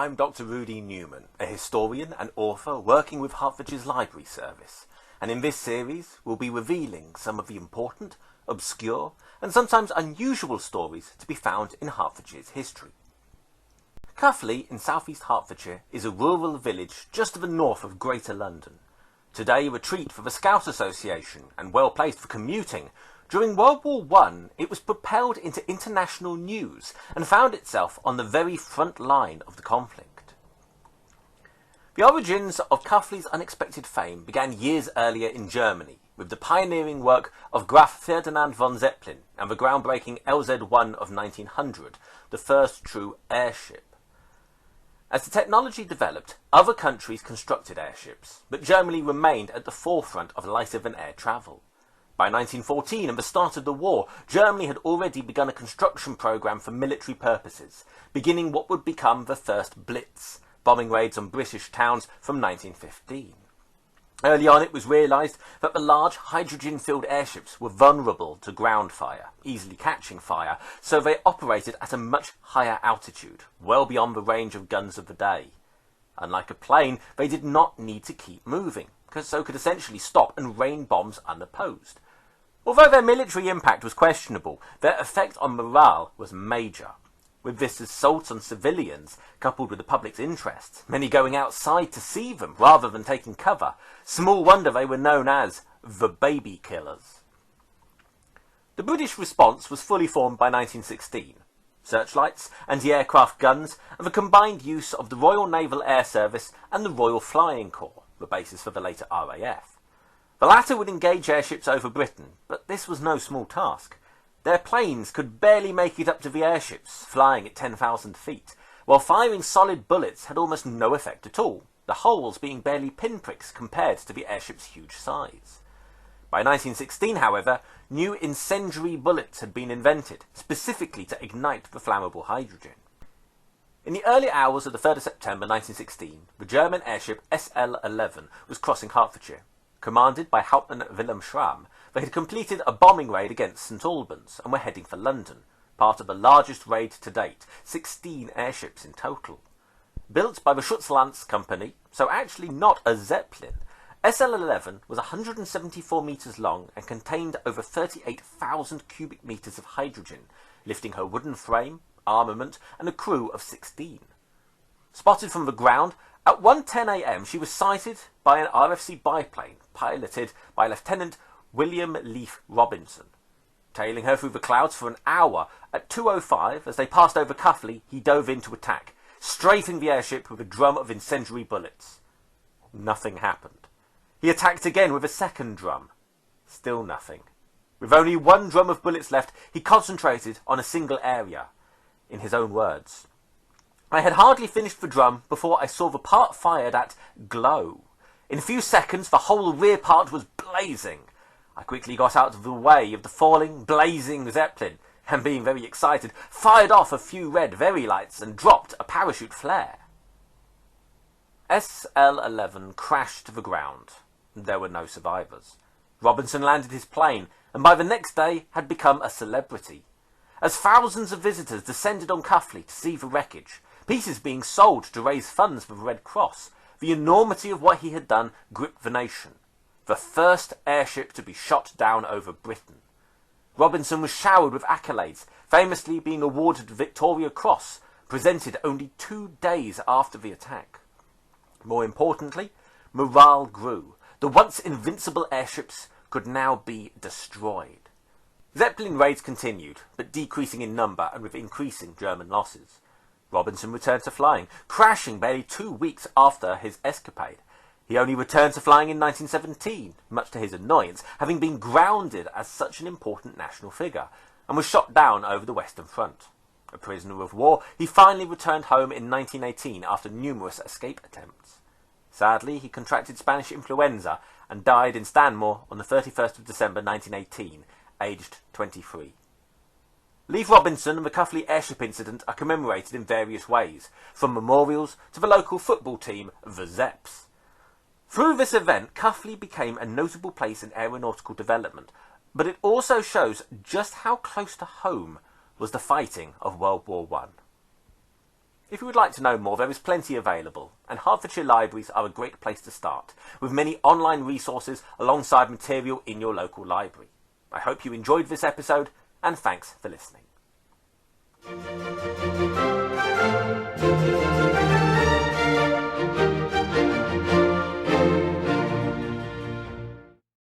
I'm Dr. Rudi Newman, a historian and author working with Hertfordshire's library service, and in this series we'll be revealing some of the important, obscure and sometimes unusual stories to be found in Hertfordshire's history. Cuffley in southeast Hertfordshire is a rural village just to the north of Greater London. Today a retreat for the Scout Association and well placed for commuting, during World War I it was propelled into international news and found itself on the very front line of the conflict. The origins of Cuffley's unexpected fame began years earlier in Germany with the pioneering work of Graf Ferdinand von Zeppelin and the groundbreaking LZ-1 of 1900, the first true airship. As the technology developed, other countries constructed airships, but Germany remained at the forefront of lighter-than-air travel. By 1914 and the start of the war, Germany had already begun a construction program for military purposes, beginning what would become the first Blitz, bombing raids on British towns from 1915. Early on it was realised that the large hydrogen-filled airships were vulnerable to ground fire, easily catching fire, so they operated at a much higher altitude, well beyond the range of guns of the day. Unlike a plane, they did not need to keep moving, so could essentially stop and rain bombs unopposed. Although their military impact was questionable, their effect on morale was major. With this assault on civilians, coupled with the public's interest, many going outside to see them rather than taking cover, small wonder they were known as the baby killers. The British response was fully formed by 1916. Searchlights, anti-aircraft guns, and the combined use of the Royal Naval Air Service and the Royal Flying Corps, the basis for the later RAF. The latter would engage airships over Britain, but this was no small task. Their planes could barely make it up to the airships, flying at 10,000 feet, while firing solid bullets had almost no effect at all, the holes being barely pinpricks compared to the airship's huge size. By 1916, however, new incendiary bullets had been invented, specifically to ignite the flammable hydrogen. In the early hours of the 3rd of September 1916, the German airship SL-11 was crossing Hertfordshire. Commanded by Hauptmann Wilhelm Schramm, they had completed a bombing raid against St Albans and were heading for London, part of the largest raid to date, 16 airships in total. Built by the Schutzlanz Company, so actually not a Zeppelin, SL-11 was 174 metres long and contained over 38,000 cubic metres of hydrogen, lifting her wooden frame, armament and a crew of 16. Spotted from the ground, at 1:10 a.m. she was sighted by an RFC biplane piloted by Lieutenant William Leaf Robinson. Tailing her through the clouds for an hour, at 2:05, as they passed over Cuffley, he dove in to attack, strafing the airship with a drum of incendiary bullets. Nothing happened. He attacked again with a second drum. Still nothing. With only one drum of bullets left, he concentrated on a single area. In his own words, "I had hardly finished the drum before I saw the part fired at glow. In a few seconds the whole rear part was blazing. I quickly got out of the way of the falling, blazing Zeppelin, and being very excited, fired off a few red very lights and dropped a parachute flare." SL-11 crashed to the ground. There were no survivors. Robinson landed his plane, and by the next day had become a celebrity. As thousands of visitors descended on Cuffley to see the wreckage, pieces being sold to raise funds for the Red Cross, the enormity of what he had done gripped the nation. The first airship to be shot down over Britain. Robinson was showered with accolades, famously being awarded the Victoria Cross, presented only 2 days after the attack. More importantly, morale grew. The once invincible airships could now be destroyed. Zeppelin raids continued, but decreasing in number and with increasing German losses. Robinson returned to flying, crashing barely 2 weeks after his escapade. He only returned to flying in 1917, much to his annoyance, having been grounded as such an important national figure, and was shot down over the Western Front. A prisoner of war, he finally returned home in 1918 after numerous escape attempts. Sadly, he contracted Spanish influenza and died in Stanmore on the 31st of December 1918, aged 23. Leif Robinson and the Cuffley airship incident are commemorated in various ways, from memorials to the local football team, the Zeps. Through this event, Cuffley became a notable place in aeronautical development, but it also shows just how close to home was the fighting of World War I. If you would like to know more, there is plenty available, and Hertfordshire libraries are a great place to start, with many online resources alongside material in your local library. I hope you enjoyed this episode, and thanks for listening.